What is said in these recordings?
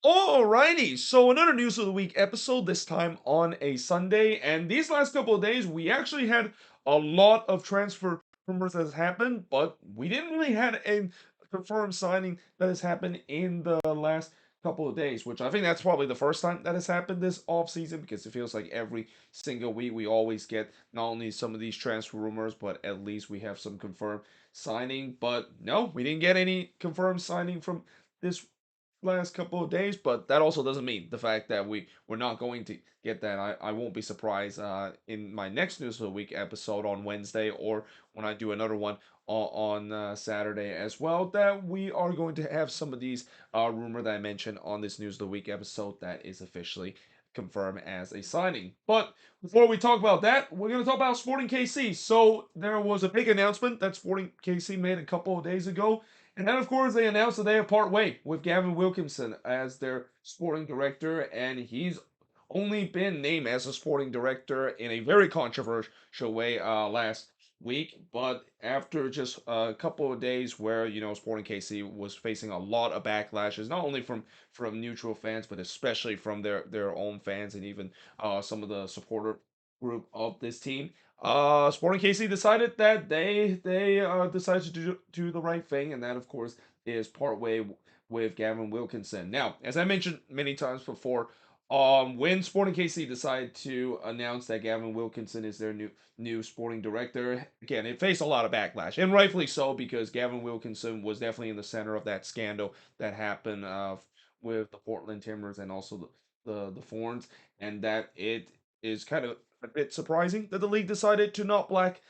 Alrighty, so another News of the Week episode, this time on a Sunday. And these last couple of days, we actually had a lot of transfer rumors that has happened, but we didn't really had a confirmed signing that has happened in the last couple of days, which I think that's probably the first time that has happened this offseason because it feels like every single week we always get not only some of these transfer rumors, but at least we have some confirmed signing. But no, we didn't get any confirmed signing from this last couple of days, but that also doesn't mean the fact that we're not going to get that. I won't be surprised in my next News of the Week episode on Wednesday or when I do another one on Saturday as well that we are going to have some of these rumor that I mentioned on this News of the Week episode that is officially confirmed as a signing. But before we talk about that, we're going to talk about Sporting KC. So there was a big announcement that Sporting KC made a couple of days ago, and then, of course, they announced that they have part way with Gavin Wilkinson as their sporting director, and he's only been named as a sporting director in a very controversial way last week. But after just a couple of days where Sporting KC was facing a lot of backlashes, not only from neutral fans, but especially from their own fans and even some of the supporter group of this team. Sporting KC decided that they decided to do the right thing, and that of course is part way with Gavin Wilkinson. Now, as I mentioned many times before, when Sporting KC decided to announce that Gavin Wilkinson is their new sporting director, again it faced a lot of backlash, and rightfully so because Gavin Wilkinson was definitely in the center of that scandal that happened with the Portland Timbers and also the Thorns, and that it is kind of a bit surprising that the league decided to not black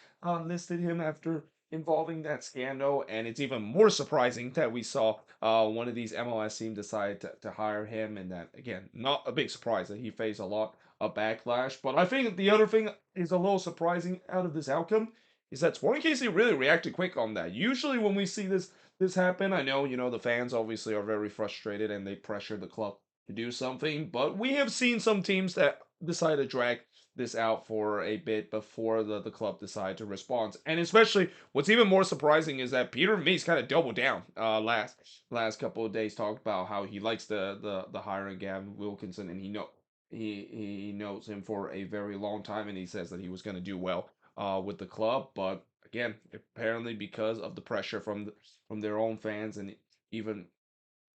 listed him after involving that scandal, and it's even more surprising that we saw one of these MLS teams decide to hire him, and that again, not a big surprise that he faced a lot of backlash. But I think the other thing is a little surprising out of this outcome is that Sporting KC really reacted quick on that. Usually when we see this happen, I know the fans obviously are very frustrated and they pressure the club to do something, but we have seen some teams that decide to drag this out for a bit before the club decide to respond. And especially, what's even more surprising is that Peter Mees kind of doubled down last couple of days, talked about how he likes the hiring Gavin Wilkinson, and he knows him for a very long time, and he says that he was going to do well with the club. But again, apparently because of the pressure from their own fans and even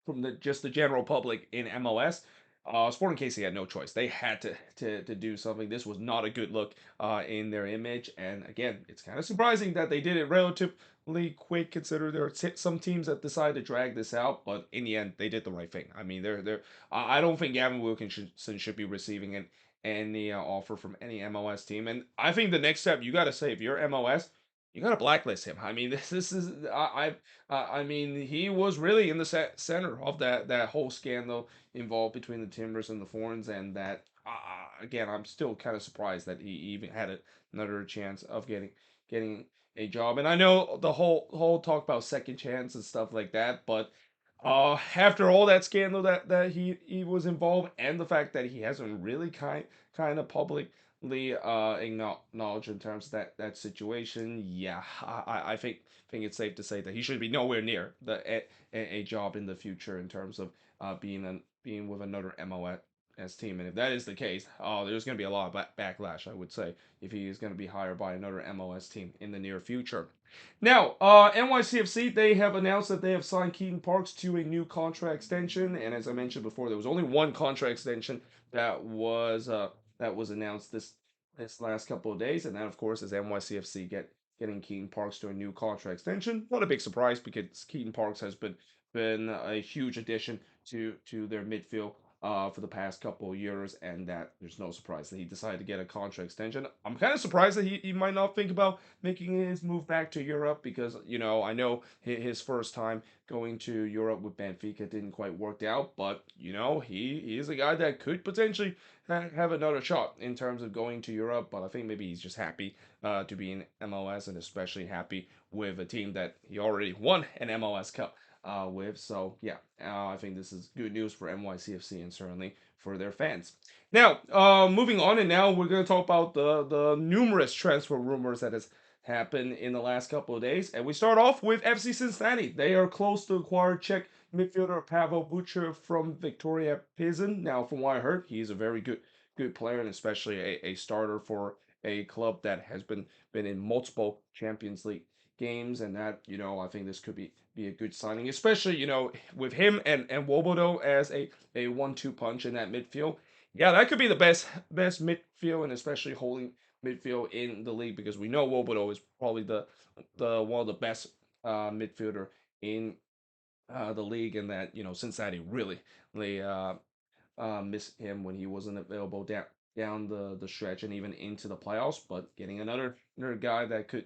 from just the general public in MLS, Sporting KC had no choice. They had to do something. This was not a good look in their image. And again, it's kind of surprising that they did it relatively quick, considering there are some teams that decided to drag this out. But in the end, they did the right thing. I mean, they're. I don't think Gavin Wilkinson should be receiving any offer from any MLS team. And I think the next step you got to say if you're MLS, you got to blacklist him. I mean, this is I mean, he was really in the center of that whole scandal involved between the Timbers and the Thorns, and that again, I'm still kind of surprised that he even had another chance of getting a job. And I know the whole talk about second chance and stuff like that, but after all that scandal that he was involved, and the fact that he hasn't really kind of publicly acknowledged in terms of that situation, yeah, I think it's safe to say that he should be nowhere near a job in the future in terms of being with another MLS team. And if that is the case, there's going to be a lot of backlash, I would say, if he is going to be hired by another MLS team in the near future. Now, NYCFC, they have announced that they have signed Keaton Parks to a new contract extension, and as I mentioned before, there was only one contract extension that was announced this last couple of days, and that of course is NYCFC getting Keaton Parks to a new contract extension. Not a big surprise because Keaton Parks has been a huge addition to their midfield for the past couple of years, and that there's no surprise that he decided to get a contract extension. I'm kind of surprised that he might not think about making his move back to Europe because I know his first time going to Europe with Benfica didn't quite work out, but he is a guy that could potentially have another shot in terms of going to Europe. But I think maybe he's just happy to be in MLS, and especially happy with a team that he already won an MLS Cup with. So yeah, I think this is good news for NYCFC and certainly for their fans. Now, moving on, and now we're going to talk about the numerous transfer rumors that has happened in the last couple of days, and we start off with FC Cincinnati. They are close to acquire Czech midfielder Pavel Butcher from Victoria Pilsen. Now, from what I heard, he's a very good player and especially a starter for a club that has been in multiple Champions League games, and that I think this could be a good signing, especially with him and Wobodo as a 1-2 punch in that midfield. Yeah, that could be the best midfield and especially holding midfield in the league because we know Wobodo is probably the one of the best midfielder in the league, and that Cincinnati really miss him when he wasn't available down the stretch and even into the playoffs. But getting another guy that could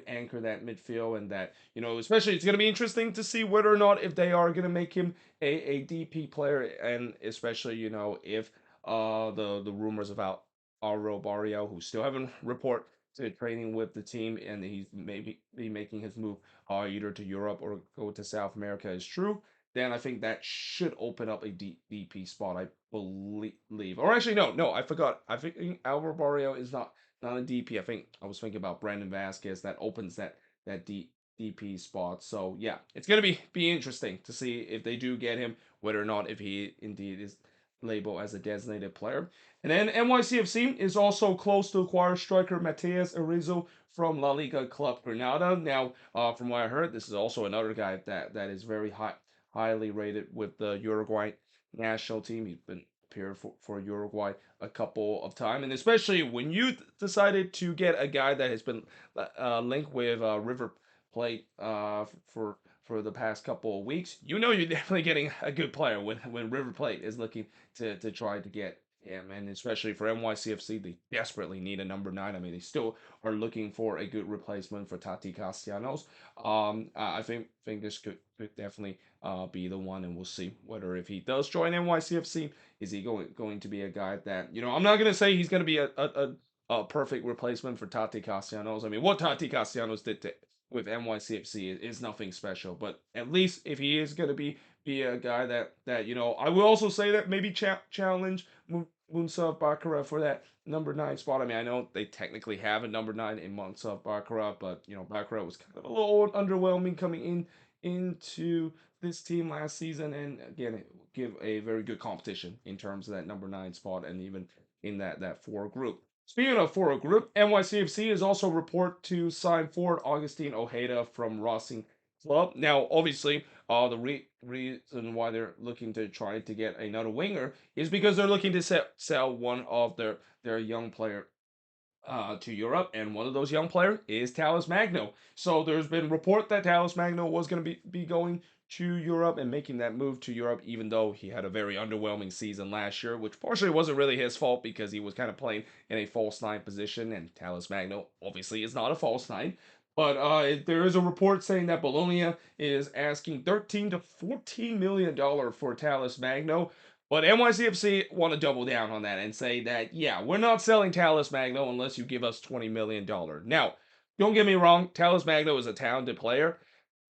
anchor that midfield, and that especially it's going to be interesting to see whether or not if they are going to make him a DP player, and especially if the rumors about Auro Barrio, who still haven't report to training with the team, and he's maybe be making his move either to Europe or go to South America is true, then I think that should open up a DP spot, I believe. Or actually, no, I forgot. I think Alvaro Barrio is not a DP. I think I was thinking about Brandon Vasquez that opens that DP spot. So yeah, it's gonna be interesting to see if they do get him, whether or not if he indeed is labeled as a designated player. And then NYCFC is also close to acquire striker Mateus Arizo from La Liga club Granada. Now, from what I heard, this is also another guy that is very highly rated with the Uruguay national team. He's been appeared for Uruguay a couple of times, and especially when you decided to get a guy that has been linked with River Plate for the past couple of weeks, you're definitely getting a good player when River Plate is looking to try to get him, and especially for NYCFC, they desperately need a number 9. I mean, they still are looking for a good replacement for Tati Castellanos. I think this could definitely be the one, and we'll see whether if he does join NYCFC, is he going to be a guy that I'm not gonna say he's gonna be a perfect replacement for Tati Castellanos. I mean, what Tati Castellanos did with NYCFC is nothing special, but at least if he is gonna be a guy that I will also say that maybe challenge Munsov Bakara for that number 9 spot. I mean, I know they technically have a number 9 in Munsov Bakara, but Bakara was kind of a little underwhelming coming into this team last season, and again, it will give a very good competition in terms of that number 9 spot, and even in that 4 group. Speaking of 4 group, NYCFC is also report to sign forward Augustine Ojeda from Racing Club. Now, obviously, the reason why they're looking to try to get another winger is because they're looking to sell one of their young player to Europe, and one of those young players is Talis Magno. So there's been report that Talis Magno was going to be going to Europe and making that move to Europe, even though he had a very underwhelming season last year, which partially wasn't really his fault because he was kind of playing in a false 9 position, and Talis Magno obviously is not a false 9. But there is a report saying that Bologna is asking 13 to 14 million dollars for Talis Magno, but NYCFC want to double down on that and say that, yeah, we're not selling Talis Magno unless you give us $20 million. Now, don't get me wrong, Talis Magno is a talented player,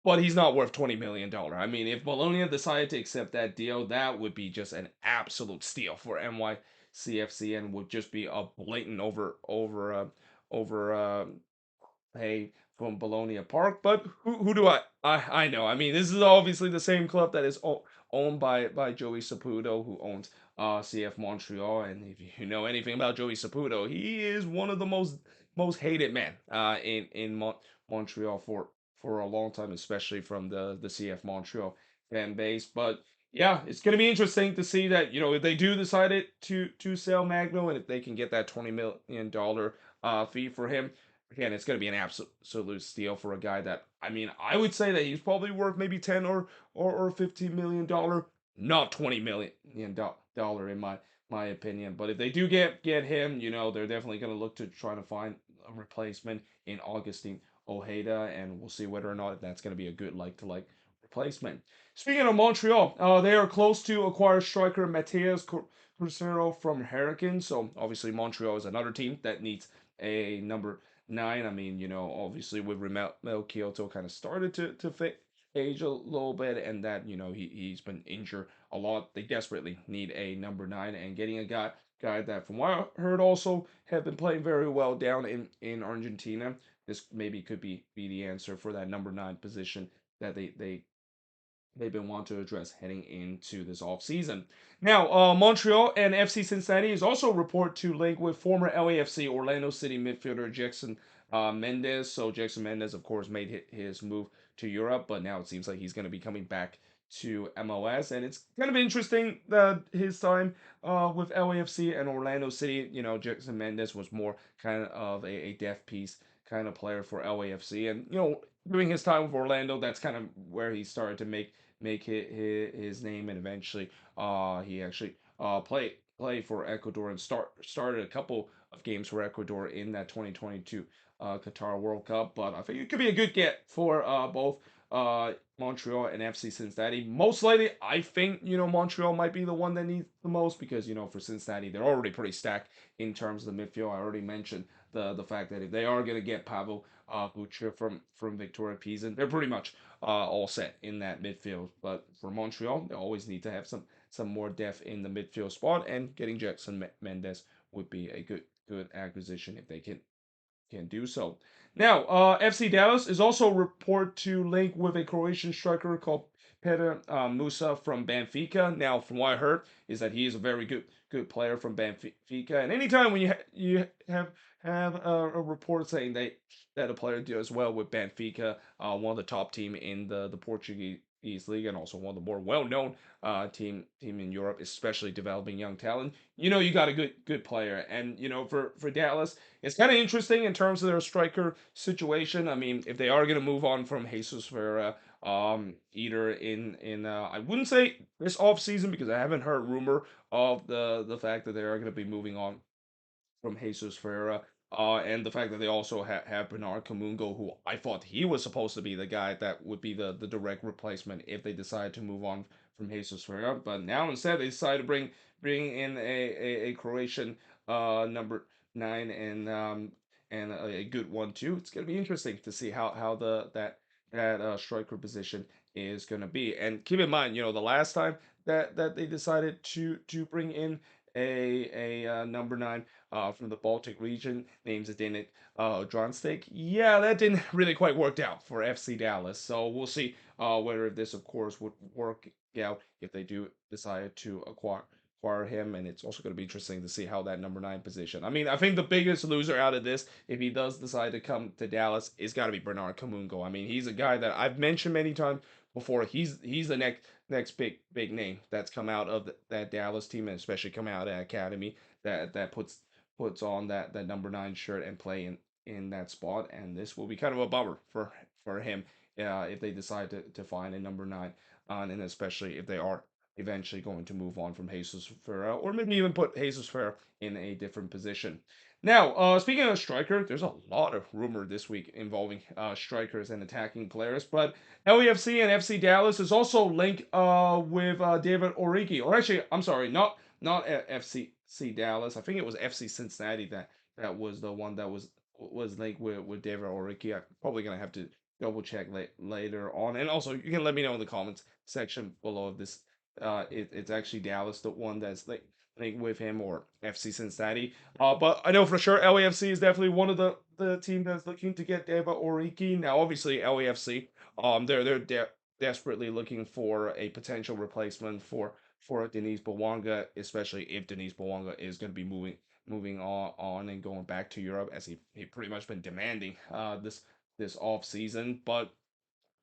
but he's not worth $20 million. I mean, if Bologna decided to accept that deal, that would be just an absolute steal for NYCFC and would just be a blatant over pay from Bologna Park. But who do I know? I mean, this is obviously the same club that is owned by Joey Saputo, who owns CF Montreal. And if you know anything about Joey Saputo, he is one of the most hated men in Montreal for a long time, especially from the CF Montreal fan base. But yeah, it's going to be interesting to see that if they do decide it to sell Magno, and if they can get that $20 million fee for him. Again, it's going to be an absolute steal for a guy that, I mean, I would say that he's probably worth maybe 10 or $15 million, not $20 million in my opinion. But if they do get him, they're definitely going to look to try to find a replacement in Augustine Ojeda, and we'll see whether or not that's going to be a good like replacement. Speaking of Montreal, they are close to acquire striker Mateus Cruzeiro from Hurricane. So obviously Montreal is another team that needs a number 9. I mean, obviously with Mel Kyoto kind of started to fit age a little bit, and that he's been injured a lot. They desperately need a number 9, and getting a guy that, from what I heard, also have been playing very well down in Argentina. This maybe could be the answer for that number 9 position that they they've been wanting to address heading into this offseason. Now, Montreal and FC Cincinnati is also report to link with former LAFC Orlando City midfielder Jackson Mendez. So Jackson Mendez, of course, made his move to Europe, but now it seems like he's going to be coming back to MLS, and it's kind of interesting that his time with LAFC and Orlando City. Jackson Mendez was more kind of a death piece kind of player for LAFC, and during his time with Orlando, that's kind of where he started to make his name, and eventually he actually play for Ecuador and started a couple of games for Ecuador in that 2022 Qatar World Cup. But I think it could be a good get for both Montreal and FC Cincinnati. Most likely, I think Montreal might be the one that needs the most, because for Cincinnati, they're already pretty stacked in terms of the midfield. I already mentioned the fact that if they are going to get Pavel Bucha from Victoria Pizan, they're pretty much all set in that midfield. But for Montreal, they always need to have some more depth in the midfield spot, and getting Jackson Mendes would be a good acquisition if they can do so. Now, FC Dallas is also reported to link with a Croatian striker called Petar Musa from Benfica. Now, from what I heard, is that he is a very good player from Benfica. And anytime when you have a report saying that a player does well with Benfica, one of the top team in the Portuguese league, and also one of the more well-known team in Europe, especially developing young talent. You got a good player, and for Dallas, it's kind of interesting in terms of their striker situation. I mean, if they are going to move on from Jesus Ferreira, either in I wouldn't say this off season, because I haven't heard rumor of the fact that they are going to be moving on from Jesus Ferreira. And the fact that they also have Bernard Kamungo, who I thought he was supposed to be the guy that would be the direct replacement if they decide to move on from Jesus Ferreira. But now instead they decide to bring in a Croatian number 9, and a good one too. It's gonna be interesting to see how that striker position is gonna be. And keep in mind, the last time that they decided to bring in a number 9 from the Baltic region, named Zdenek Dronstik. Yeah, that didn't really quite work out for FC Dallas. So we'll see whether this, of course, would work out if they do decide to acquire him. And it's also going to be interesting to see how that number 9 position. I mean, I think the biggest loser out of this, if he does decide to come to Dallas, is got to be Bernard Kamungo. I mean, he's a guy that I've mentioned many times before. He's the next big name that's come out of that Dallas team, and especially come out of that academy, that puts on that number 9 shirt and play in that spot. And this will be kind of a bummer for him if they decide to find a number 9 on, and especially if they are eventually going to move on from Jesus Ferreira, or maybe even put Jesus Ferreira in a different position. Now, speaking of striker, there's a lot of rumor this week involving strikers and attacking players, but LAFC and FC Dallas is also linked with David Origi, or actually, I'm sorry, not FC Dallas. I think it was FC Cincinnati that was the one that was linked with David Origi. I'm probably gonna have to double check later on, and also you can let me know in the comments section below if this it's actually Dallas, the one that's linked with him, or FC Cincinnati. But I know for sure LAFC is definitely one of the team that's looking to get David Origi. Now, obviously LAFC, they're desperately looking for a potential replacement for Denise Bouanga, especially if Denise Bouanga is going to be moving on and going back to Europe, as he pretty much been demanding this off season. But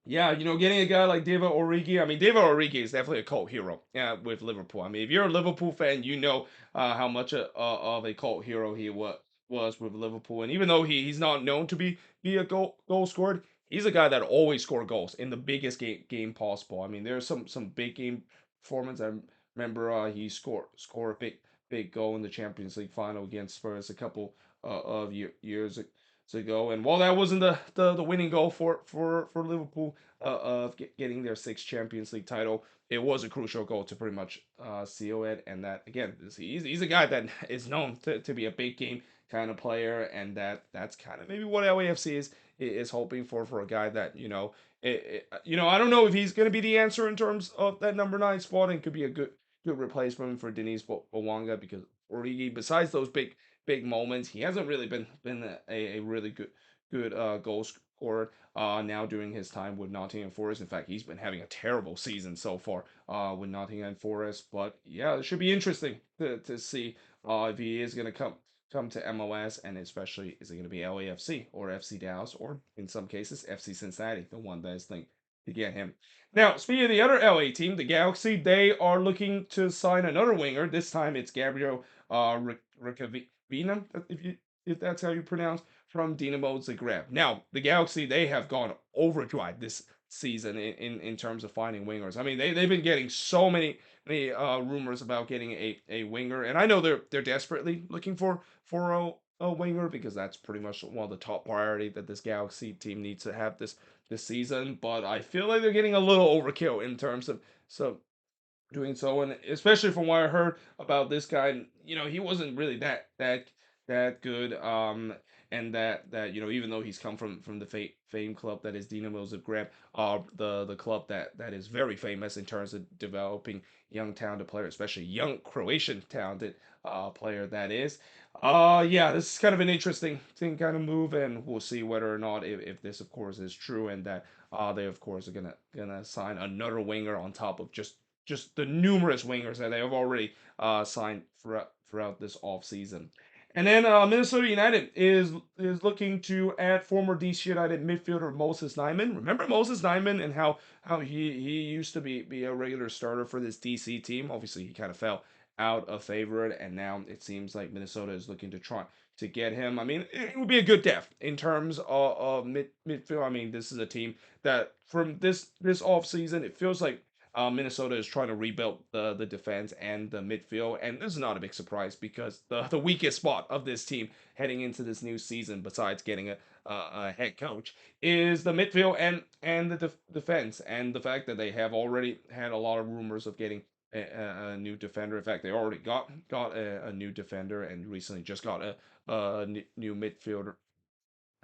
yeah, getting a guy like David Origi. I mean, David Origi is definitely a cult hero. Yeah, with Liverpool. I mean, if you're a Liverpool fan, you know how much of a cult hero he was with Liverpool. And even though he's not known to be a goal scored, he's a guy that always scored goals in the biggest game possible. I mean, there's some big game performance. I remember he scored a big goal in the Champions League final against Spurs a couple of years ago. And while that wasn't the winning goal for Liverpool of getting their sixth Champions League title, it was a crucial goal to pretty much seal it. And that, again, he's a guy that is known to be a big game kind of player, and that's kind of maybe what LAFC is hoping for a guy that I don't know if he's going to be the answer in terms of that number 9 spot, and could be a good replacement for Denise Bouanga, because Origi, besides those big moments, he hasn't really been a really good court. Now doing his time with Nottingham Forest. In fact, he's been having a terrible season so far. With Nottingham Forest. But yeah, it should be interesting to see if he is gonna come to MLS, and especially is it going to be LAFC or FC Dallas or in some cases FC Cincinnati, the one that is linked to get him. Now, speaking of the other LA team, the Galaxy, they are looking to sign another winger. This time it's Gabriel Ricavina, if that's how you pronounce, from Dinamo Zagreb. Now, the Galaxy, they have gone overdrive this season in terms of finding wingers. I mean, they've been getting so many rumors about getting a winger, and I know they're desperately looking for a winger because that's pretty much one of the top priority that this Galaxy team needs to have this season. But I feel like they're getting a little overkill in terms of doing so, and especially from what I heard about this guy, he wasn't really that good. And that even though he's come from the fame club that is Dinamo Zagreb, the club that is very famous in terms of developing young talented players, especially young Croatian talented player that is. Yeah, this is kind of an interesting thing kind of move, and we'll see whether or not if this of course is true, and that they of course are gonna sign another winger on top of just the numerous wingers that they have already signed throughout this offseason. And then Minnesota United is looking to add former DC United midfielder Moses Nyman. Remember Moses Nyman and how he used to be a regular starter for this DC team. Obviously, he kind of fell out of favor, and now it seems like Minnesota is looking to try to get him. I mean, it would be a good depth in terms of midfield. I mean, this is a team that from this offseason, it feels like Minnesota is trying to rebuild the defense and the midfield, and this is not a big surprise because the weakest spot of this team heading into this new season, besides getting a head coach, is the midfield and the defense, and the fact that they have already had a lot of rumors of getting a new defender. In fact, they already got a new defender and recently just got a new midfielder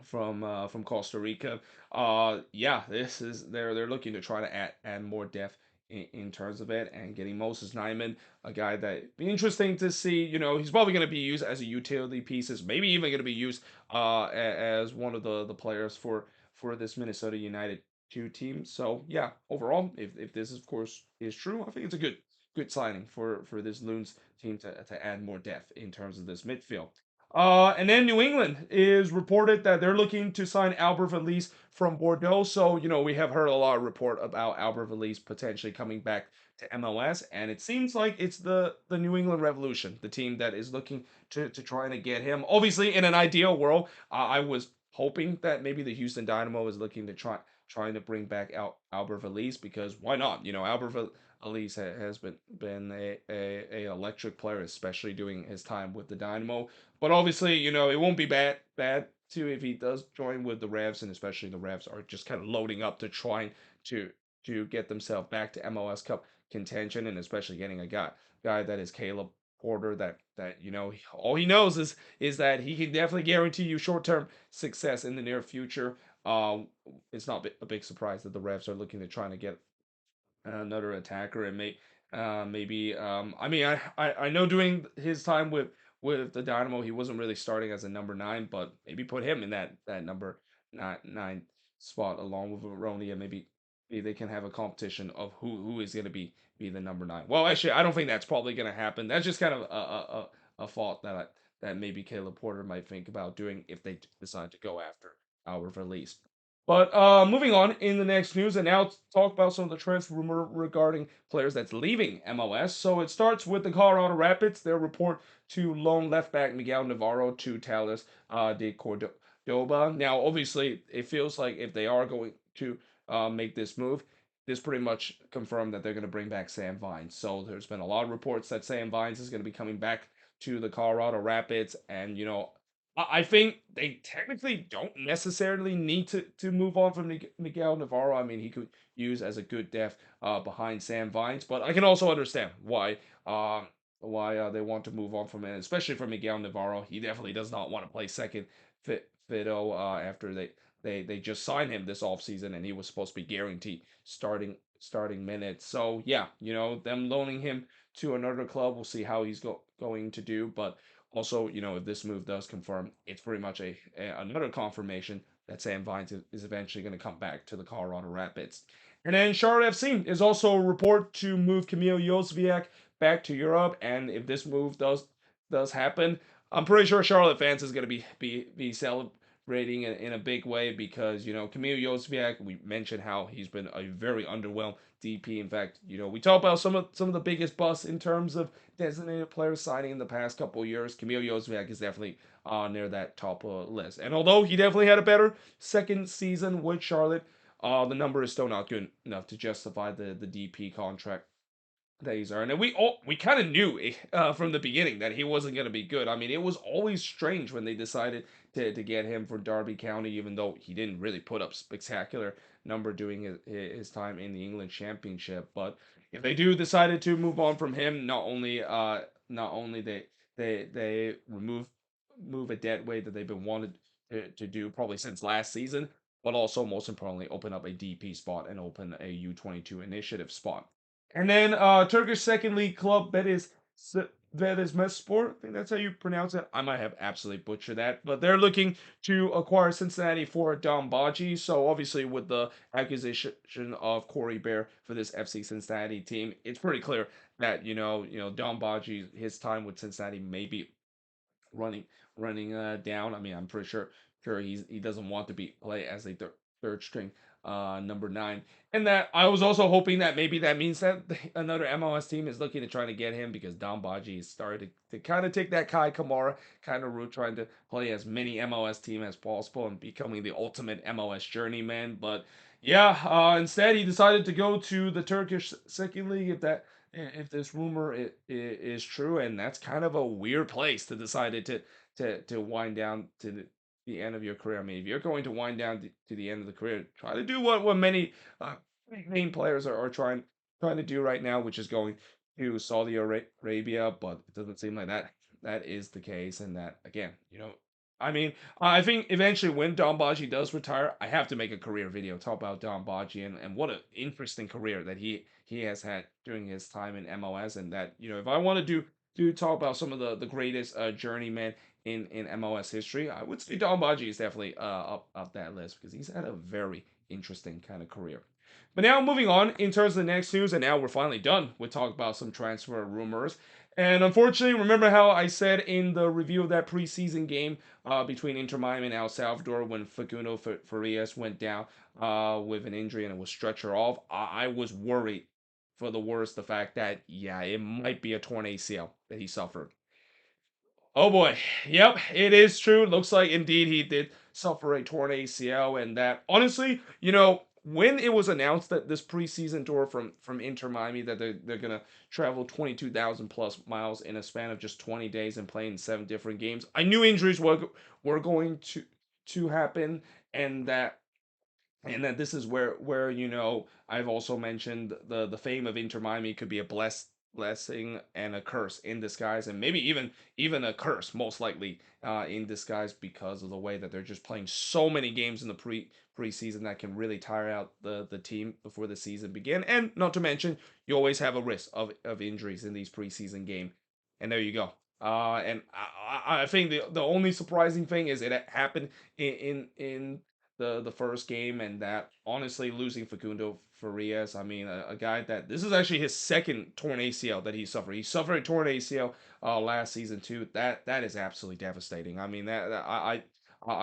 from Costa Rica. Yeah, this is they're looking to try to add more depth in terms of it, and getting Moses Nyman, a guy that be interesting to see. He's probably going to be used as a utility pieces, maybe even going to be used as one of the players for this Minnesota United two team. So yeah, overall, if this of course is true, I think it's a good signing for this Loons team to add more depth in terms of this midfield. And then New England is reported that they're looking to sign Albert Valise from Bordeaux. So, we have heard a lot of report about Albert Valise potentially coming back to MLS. And it seems like it's the New England Revolution, the team that is looking to trying to get him. Obviously, in an ideal world, I was hoping that maybe the Houston Dynamo is looking to trying to bring back Albert Valise, because why not? Albert Valise has been a electric player, especially doing his time with the Dynamo. But obviously, it won't be bad too if he does join with the Revs, and especially the Revs are just kind of loading up to trying to get themselves back to MLS Cup contention, and especially getting a guy that is Caleb Porter, that all he knows is that he can definitely guarantee you short-term success in the near future. It's not a big surprise that the Revs are looking to trying to get another attacker, and maybe I mean I know doing his time with the Dynamo, he wasn't really starting as a number 9, but maybe put him in that number nine spot along with Roni, and maybe they can have a competition of who is going to be the number 9. Well, actually, I don't think that's probably going to happen. That's just kind of a thought that maybe Caleb Porter might think about doing if they decide to go after our release. But moving on in the next news, and now talk about some of the transfer rumor regarding players that's leaving MLS. So it starts with the Colorado Rapids. Their report to lone left back Miguel Navarro to Talis de Cordoba. Now, obviously, it feels like if they are going to make this move, this pretty much confirmed that they're going to bring back Sam Vines. So there's been a lot of reports that Sam Vines is going to be coming back to the Colorado Rapids, and I think they technically don't necessarily need to move on from Miguel Navarro. I mean, he could use as a good depth behind Sam Vines, but I can also understand why they want to move on from it, especially for Miguel Navarro. He definitely does not want to play second fiddle after they just signed him this offseason, and he was supposed to be guaranteed starting minutes. So yeah, them loaning him to another club, we'll see how he's going to do, but also, if this move does confirm, it's pretty much another confirmation that Sam Vines is eventually going to come back to the Colorado Rapids. And then Charlotte FC is also a report to move Kamil Jozwiak back to Europe. And if this move does happen, I'm pretty sure Charlotte fans is going to be celebrating in a big way because Kamil Jozwiak, we mentioned how he's been a very underwhelmed DP. In fact, we talk about some of the biggest busts in terms of designated players signing in the past couple of years. Kamil Jozwiak is definitely near that top list. And although he definitely had a better second season with Charlotte, the number is still not good enough to justify the DP contract that he's earned. And we kind of knew from the beginning that he wasn't going to be good. I mean, it was always strange when they decided to get him for Derby County, even though he didn't really put up spectacular number doing his time in the England Championship. But if they do decided to move on from him, not only they move a dead weight that they've been wanted to do probably since last season, but also most importantly open up a DP spot and open a U22 initiative spot. And then Turkish second league club Belediyespor, I think that's how you pronounce it. I might have absolutely butchered that, but they're looking to acquire Cincinnati for Dom Baji. So obviously with the acquisition of Corey Bear for this FC Cincinnati team, it's pretty clear that Dom Baji, his time with Cincinnati may be running running down. I mean, I'm pretty sure he doesn't want to be play as a third string number 9. And that I was also hoping that maybe that means that another MLS team is looking to try to get him because Don Baji is starting to kind of take that Kai Kamara kind of route, trying to play as many MLS team as possible and becoming the ultimate MLS journeyman. But yeah, instead he decided to go to the Turkish second league. If this rumor is true, and that's kind of a weird place to decide to wind down to the end of your career. I mean, if you're going to wind down to the end of the career, try to do what many main players are trying to do right now, which is going to Saudi Arabia. But it doesn't seem like that is the case, and that again, I mean, I think eventually when Don Baji does retire, I have to make a career video talk about Don Baji and what an interesting career that he has had during his time in MLS, and that if I want to do talk about some of the greatest journeymen in MLS history, I would say Don Baji is definitely up that list because he's had a very interesting kind of career. But now moving on in terms of the next news, and now we're finally done with talk about some transfer rumors. And unfortunately, remember how I said in the review of that preseason game between Inter Miami and El Salvador when Facundo Farias went down with an injury and it was stretcher off? I was worried for the worst, the fact that, yeah, it might be a torn ACL that he suffered. Oh boy. Yep, it is true. Looks like indeed he did suffer a torn ACL, and that honestly, when it was announced that this preseason tour from Inter Miami that they're gonna travel 22,000 plus miles in a span of just 20 days and play in 7 different games, I knew injuries were going to happen, and that this is where I've also mentioned the fame of Inter Miami could be a blessing and a curse in disguise, and maybe even a curse most likely in disguise because of the way that they're just playing so many games in the preseason that can really tire out the team before the season begin, and not to mention you always have a risk of injuries in these preseason game, and there you go. And I think the only surprising thing is it happened in the first game, and that honestly losing Facundo Farias, I mean a guy that this is actually his second torn ACL that he suffered. He suffered a torn ACL last season too. That is absolutely devastating. I mean I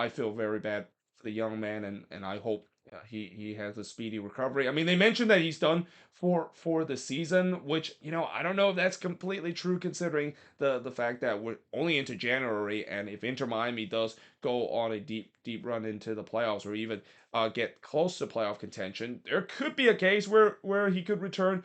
feel very bad for the young man, and I hope he has a speedy recovery. I mean they mentioned that he's done for the season, which I don't know if that's completely true considering the fact that we're only into January, and if Inter Miami does go on a deep run into the playoffs or even get close to playoff contention, there could be a case where he could return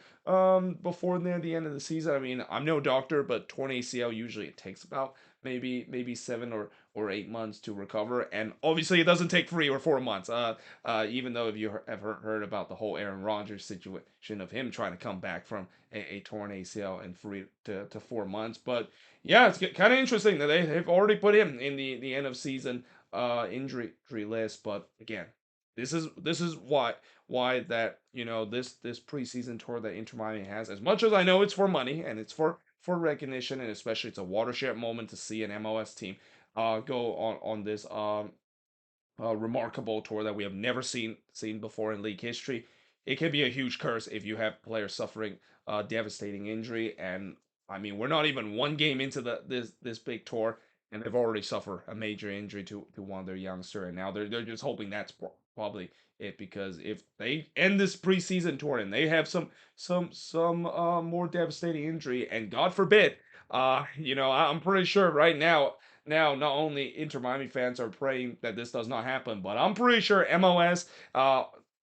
before the end of the season. I mean, I'm no doctor, but torn ACL usually it takes about maybe 7 or 8 months to recover, and obviously it doesn't take 3 or 4 months. Even though if you have heard about the whole Aaron Rodgers situation of him trying to come back from a torn ACL in 3 to 4 months, but yeah, it's kind of interesting that they've already put him in the end of season injury list. But again, this is why that this preseason tour that Inter Miami has, as much as I know it's for money and it's for recognition, and especially it's a watershed moment to see an MLS team go on this remarkable tour that we have never seen before in league history. It can be a huge curse if you have players suffering devastating injury. And I mean, we're not even one game into this big tour, and they've already suffered a major injury to one of their youngster, and now they're just hoping that's probably it, because if they end this preseason tour and they have some more devastating injury, and God forbid, I'm pretty sure right now, not only Inter Miami fans are praying that this does not happen, but I'm pretty sure MLS,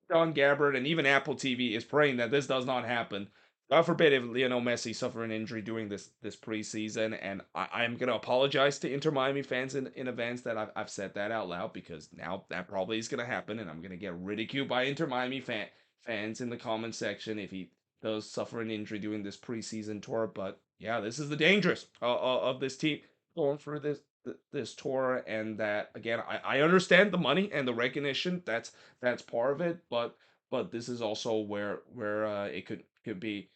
Don Gabbard, and even Apple TV is praying that this does not happen. God forbid if Lionel Messi suffer an injury during this preseason, and I'm gonna apologize to Inter Miami fans in advance that I've said that out loud, because now that probably is gonna happen, and I'm gonna get ridiculed by Inter Miami fans in the comment section if he does suffer an injury during this preseason tour. But yeah, this is the dangerous of this team going through this tour. And that, again, I understand the money and the recognition, that's part of it, but this is also where it could be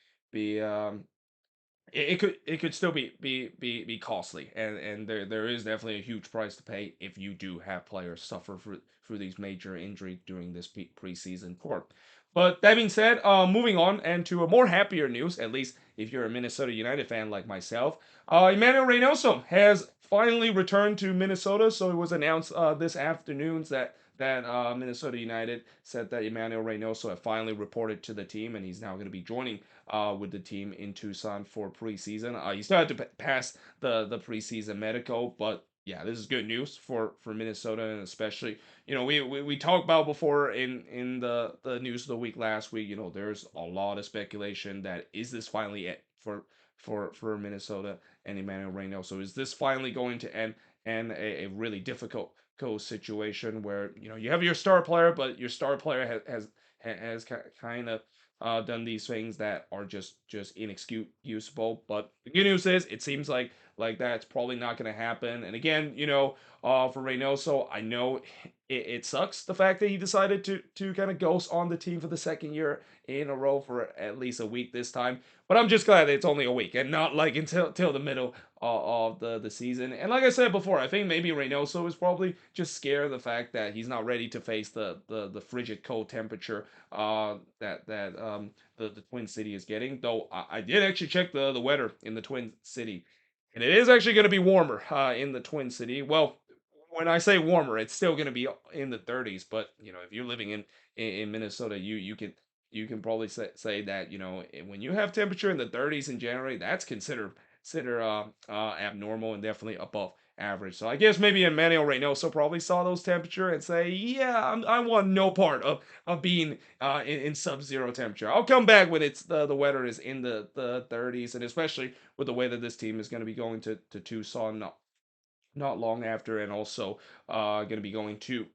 it could still be costly, and there is definitely a huge price to pay if you do have players suffer through these major injury during this preseason tour. But that being said, moving on and to a more happier news, at least if you're a Minnesota United fan like myself, Emmanuel Reynoso has finally returned to Minnesota. So it was announced this afternoon that Minnesota United said that Emmanuel Reynoso had finally reported to the team, and he's now going to be joining with the team in Tucson for preseason. You still had to pass the preseason medical, but yeah, this is good news for Minnesota, and especially, we talked about before in the news of the week last week. There's a lot of speculation that is this finally it for Minnesota and Emmanuel Reynoso. So is this finally going to end a really difficult situation where you have your star player, but your star player has kind of done these things that are just inexcusable. But the good news is it seems like that's probably not going to happen. And again, for Reynoso, I know it sucks the fact that he decided to kind of ghost on the team for the second year in a row for at least a week this time. But I'm just glad that it's only a week and not like until the middle of the season. And like I said before, I think maybe Reynoso is probably just scared of the fact that he's not ready to face the frigid cold temperature that the Twin City is getting. Though I did actually check the weather in the Twin City, and it is actually going to be warmer in the Twin City. Well, when I say warmer, it's still going to be in the 30s. But if you're living in Minnesota, you can probably say that when you have temperature in the 30s in January, that's consider abnormal and definitely above average. So I guess maybe Emmanuel Reynoso probably saw those temperature and say, yeah, I want no part of being in sub-zero temperature. I'll come back when it's the weather is in the 30s, and especially with the way that this team is going to be going to Tucson not long after, and also going to be going to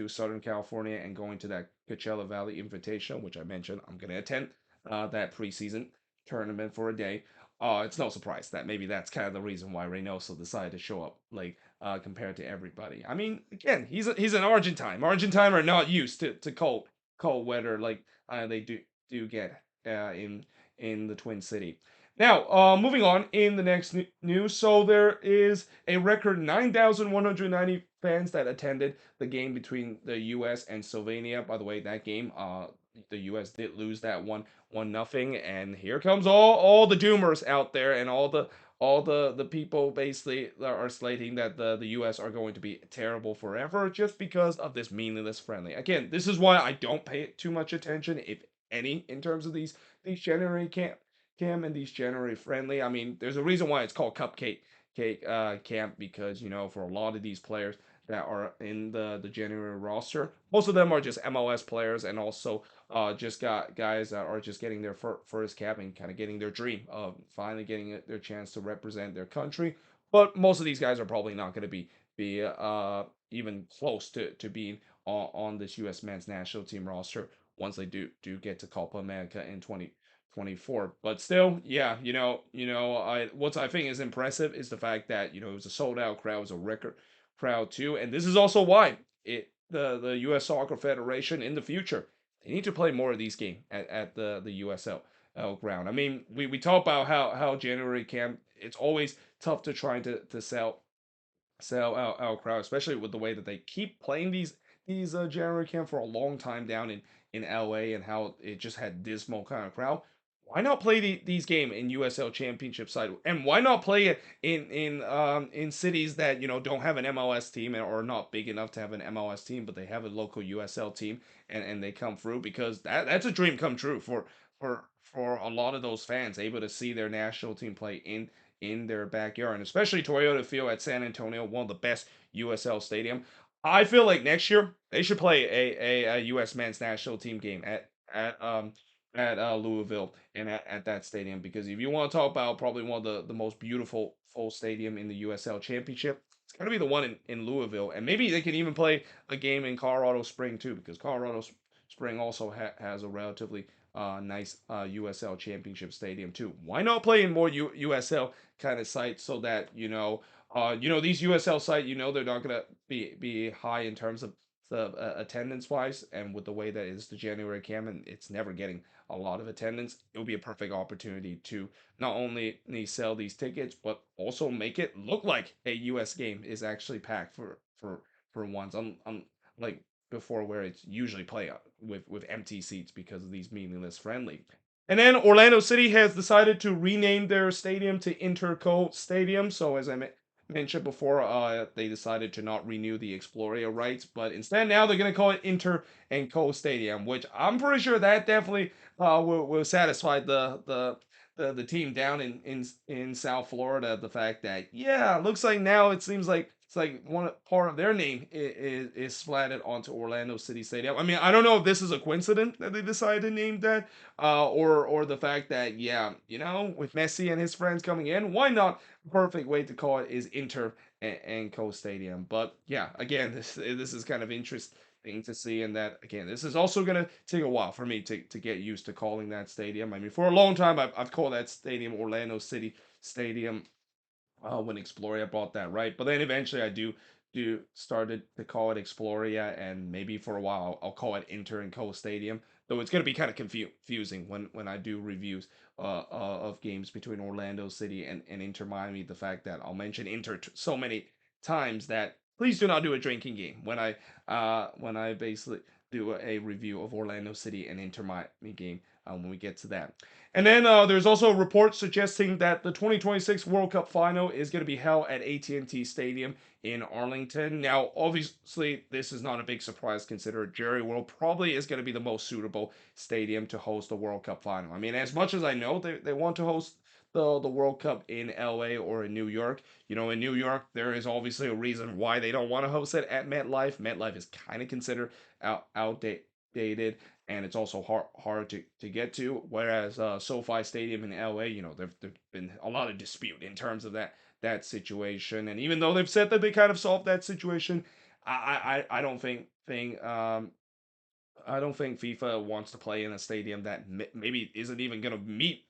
Southern California and going to that Coachella Valley Invitational, which I mentioned I'm going to attend that preseason tournament for a day. It's no surprise that maybe that's kind of the reason why Reynoso decided to show up late compared to everybody. I mean, again, he's an Argentine. Argentine are not used to cold weather like they do get in the Twin City. Now, moving on in the next news. So there is a record 9,190 fans that attended the game between the U.S. and Slovenia. By the way, that game, the U.S. did lose that one nothing. And here comes all the doomers out there, and all the people basically are slating that the U.S. are going to be terrible forever just because of this meaningless friendly. Again, this is why I don't pay too much attention, if any, in terms of these January camp and these January friendly. I mean, there's a reason why it's called Cupcake Camp, because for a lot of these players that are in the January roster, most of them are just MLS players, and also just got guys that are just getting their first cap and kind of getting their dream of finally getting their chance to represent their country. But most of these guys are probably not going to be even close to being on this U.S. men's national team roster once they do get to Copa America in 2024. But still, yeah, what I think is impressive is the fact that it was a sold out crowd, it was a record crowd too, and this is also why the U.S. Soccer Federation in the future, they need to play more of these games at the USL ground. I mean, we talk about how January camp, it's always tough to try to sell out crowd, especially with the way that they keep playing these January camp for a long time down in LA, and how it just had dismal kind of crowd. Why not play these game in USL Championship side, and why not play it in cities that don't have an MLS team or not big enough to have an MLS team, but they have a local USL team, and they come through, because that's a dream come true for a lot of those fans, able to see their national team play in their backyard, and especially Toyota Field at San Antonio, one of the best USL stadium. I feel like next year they should play a U.S. men's national team game at Louisville, and at that stadium, because if you want to talk about probably one of the most beautiful full stadium in the USL Championship, it's gonna be the one in Louisville, and maybe they can even play a game in Colorado Spring too, because Colorado Spring also has a relatively nice USL Championship stadium too. Why not play in more USL kind of sites, so that these USL site, they're not gonna be high in terms of the attendance wise, and with the way that it's the January camp and it's never getting a lot of attendance, it would be a perfect opportunity to not only sell these tickets, but also make it look like a US game is actually packed for once, like before, where it's usually play with empty seats because of these meaningless friendly. And then Orlando City has decided to rename their stadium to Interco Stadium. So as I mentioned before, they decided to not renew the Exploria rights, but instead now they're going to call it Inter and Co Stadium, which I'm pretty sure that definitely will satisfy the team down in South Florida. The fact that, yeah, looks like now it seems like it's like one part of their name is slatted onto Orlando City Stadium. I mean, I don't know if this is a coincidence that they decided to name that, or the fact that, yeah, with Messi and his friends coming in, why not? Perfect way to call it is Inter and Co Stadium. But yeah, again, this is kind of interesting to see, and that, again, this is also going to take a while for me to get used to calling that stadium. I mean, for a long time I've called that stadium Orlando City Stadium, when Exploria bought that right. But then eventually I do started to call it Exploria, and maybe for a while I'll call it Inter and Co Stadium. Though it's gonna be kind of confusing when I do reviews of games between Orlando City and Inter Miami. The fact that I'll mention Inter so many times that please do not do a drinking game when I basically do a review of Orlando City and Inter Miami game, when we get to that. And then there's also reports suggesting that the 2026 World Cup final is going to be held at AT&T Stadium in Arlington. Now, obviously, this is not a big surprise, considering Jerry World probably is going to be the most suitable stadium to host the World Cup final. I mean, as much as I know they want to host the World Cup in LA or in New York. In New York, there is obviously a reason why they don't want to host it at MetLife. MetLife is kind of considered outdated, and it's also hard to get to. Whereas SoFi Stadium in LA, there've been a lot of dispute in terms of that situation. And even though they've said that they kind of solved that situation, I don't think FIFA wants to play in a stadium that maybe isn't even going to meet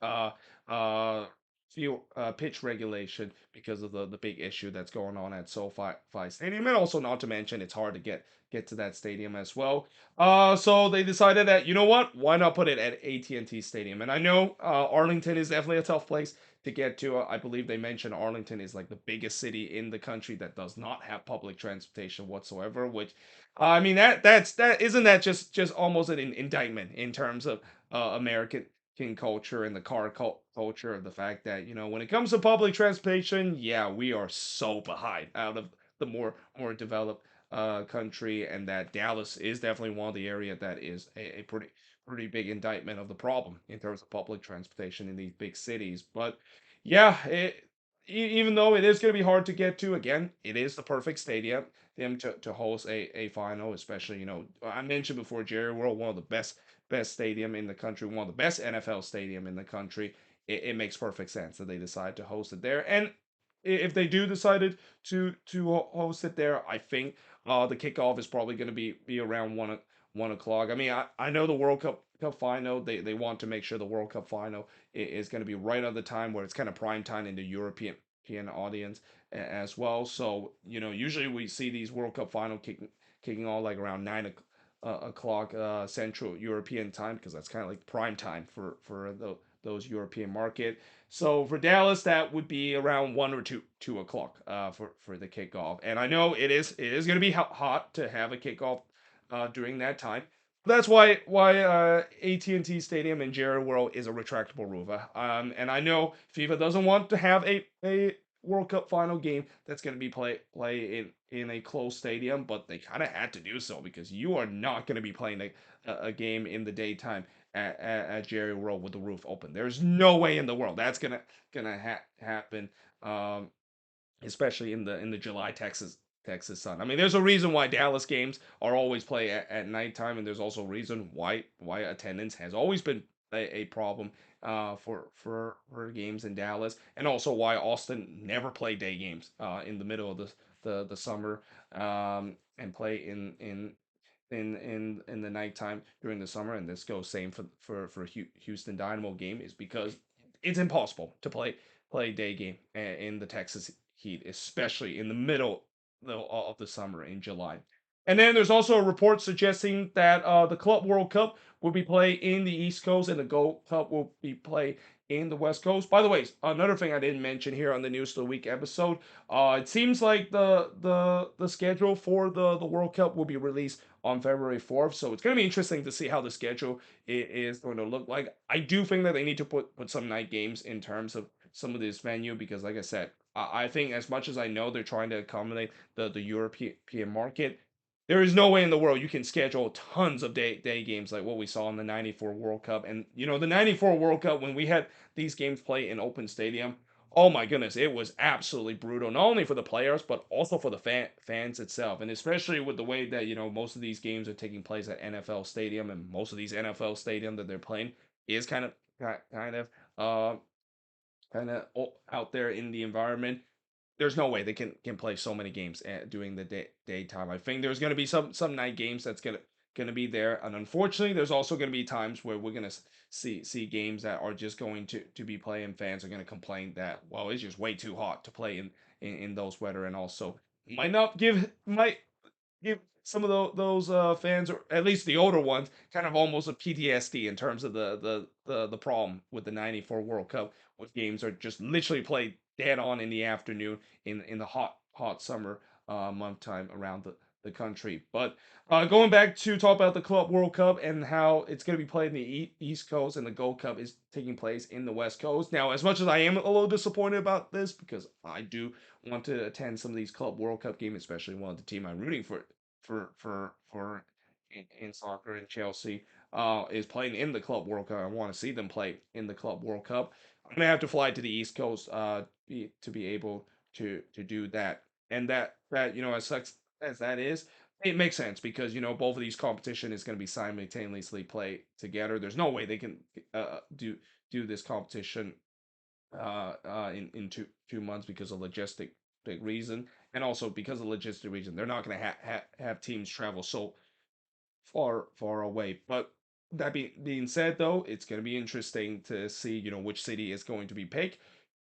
field pitch regulation, because of the big issue that's going on at SoFi Stadium, and also, not to mention, it's hard to get to that stadium as well. So they decided that, you know what, why not put it at AT&T Stadium? And I know Arlington is definitely a tough place to get to. I believe they mentioned Arlington is like the biggest city in the country that does not have public transportation whatsoever, which, I mean, that isn't that just almost an indictment in terms of American culture and the car culture, of the fact that, when it comes to public transportation, yeah, we are so behind out of the more developed country, and that Dallas is definitely one of the area that is a pretty big indictment of the problem in terms of public transportation in these big cities. But yeah, even though it is going to be hard to get to, again, it is the perfect stadium them to host a final, especially, I mentioned before, Jerry World, one of the best stadium in the country, one of the best NFL stadium in the country. It makes perfect sense that they decide to host it there. And if they do decided to host it there, I think the kickoff is probably going to be around 1 o'clock. I mean, I know the World Cup final, they want to make sure the World Cup final is going to be right on the time where it's kind of prime time in the European audience as well. So, usually we see these World Cup final kicking off like around 9 o'clock Central European time, because that's kind of like prime time for those European market. So for Dallas, that would be around 1 or 2 o'clock for the kickoff. And I know it is going to be hot to have a kickoff during that time. That's why AT&T Stadium in Jerry World is a retractable roof. And I know FIFA doesn't want to have a World Cup final game that's going to be play in a closed stadium, but they kind of had to do so because you are not going to be playing a game in the daytime at Jerry World with the roof open. There's no way in the world that's gonna happen. Especially in the July Texas sun. I mean, there's a reason why Dallas games are always played at nighttime, and there's also a reason why attendance has always been a problem for games in Dallas, and also why Austin never play day games in the middle of the summer and play in the nighttime during the summer, and this goes same for Houston Dynamo game, is because it's impossible to play day game in the Texas heat, especially in the middle of the summer in July. And then there's also a report suggesting that the Club World Cup will be played in the East Coast and the Gold Cup will be played in the West Coast. By the way, another thing I didn't mention here on the News of the Week episode, it seems like the schedule for the World Cup will be released on February 4th. So it's going to be interesting to see how the schedule is going to look like. I do think that they need to put some night games in terms of some of this venue because, like I said, I think as much as I know they're trying to accommodate the European market, there is no way in the world you can schedule tons of day games like what we saw in the 94 World Cup. And, the 94 World Cup, when we had these games play in open stadium, oh my goodness, it was absolutely brutal, not only for the players, but also for the fans itself. And especially with the way that, most of these games are taking place at NFL Stadium, and most of these NFL Stadium that they're playing is kind of, uh, out there in the environment. There's no way they can play so many games during the daytime. I think there's going to be some night games that's gonna be there, and unfortunately, there's also going to be times where we're going to see games that are just going to be playing. Fans are going to complain that, well, it's just way too hot to play in those weather, and also might give some of those fans, or at least the older ones, kind of almost a PTSD in terms of the problem with the '94 World Cup, with games are just literally played dead on in the afternoon in the hot summer month time around the country. But going back to talk about the Club World Cup and how it's going to be played in the East Coast, and the Gold Cup is taking place in the West Coast. Now, as much as I am a little disappointed about this, because I do want to attend some of these Club World Cup games, especially one of the team I'm rooting for in soccer in Chelsea is playing in the Club World Cup. I want to see them play in the Club World Cup. I'm gonna have to fly to the East Coast to be able to do that. And that as sucks as that is, it makes sense because both of these competition is going to be simultaneously play together. There's no way they can do this competition in 2 months because of logistic big reason, and also because of logistic reason, they're not going to have teams travel so far away. But that being said, though, it's going to be interesting to see which city is going to be picked.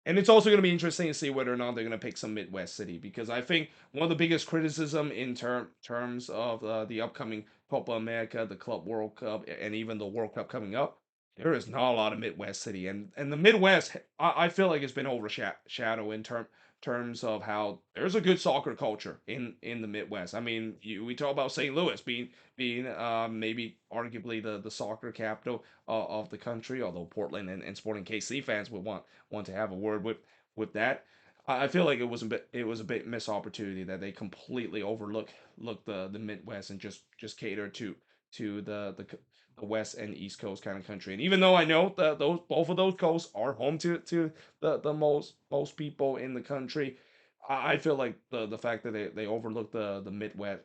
And it's also going to be interesting to see whether or not they're going to pick some Midwest city, because I think one of the biggest criticism in terms of the upcoming Copa America, the Club World Cup, and even the World Cup coming up, there is not a lot of Midwest city, and the Midwest, I feel like it's been overshadowed in terms of how there's a good soccer culture in the Midwest. I mean, we talk about St. Louis being maybe arguably the soccer capital of the country, although Portland and Sporting KC fans would want to have a word with that. I feel like it was a bit missed opportunity that they completely looked the Midwest and just cater to the West and East Coast kind of country. And even though I know that those both of those coasts are home to the most people in the country, I feel like the fact that they overlook the Midwest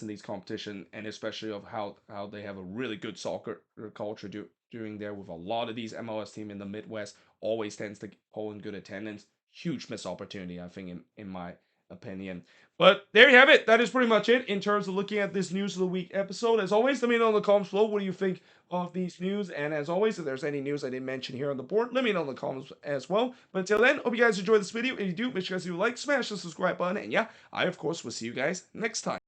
in these competition, and especially of how they have a really good soccer culture doing there, with a lot of these MLS team in the Midwest always tends to pull in good attendance. Huge missed opportunity, I think, in my opinion. But there you have it. That is pretty much it in terms of looking at this News of the Week episode. As always, let me know in the comments below what do you think of these news. And as always, if there's any news I didn't mention here on the board, let me know in the comments as well. But until then, hope you guys enjoyed this video. If you do, make sure you guys do like, smash the subscribe button. And yeah, I, of course, will see you guys next time.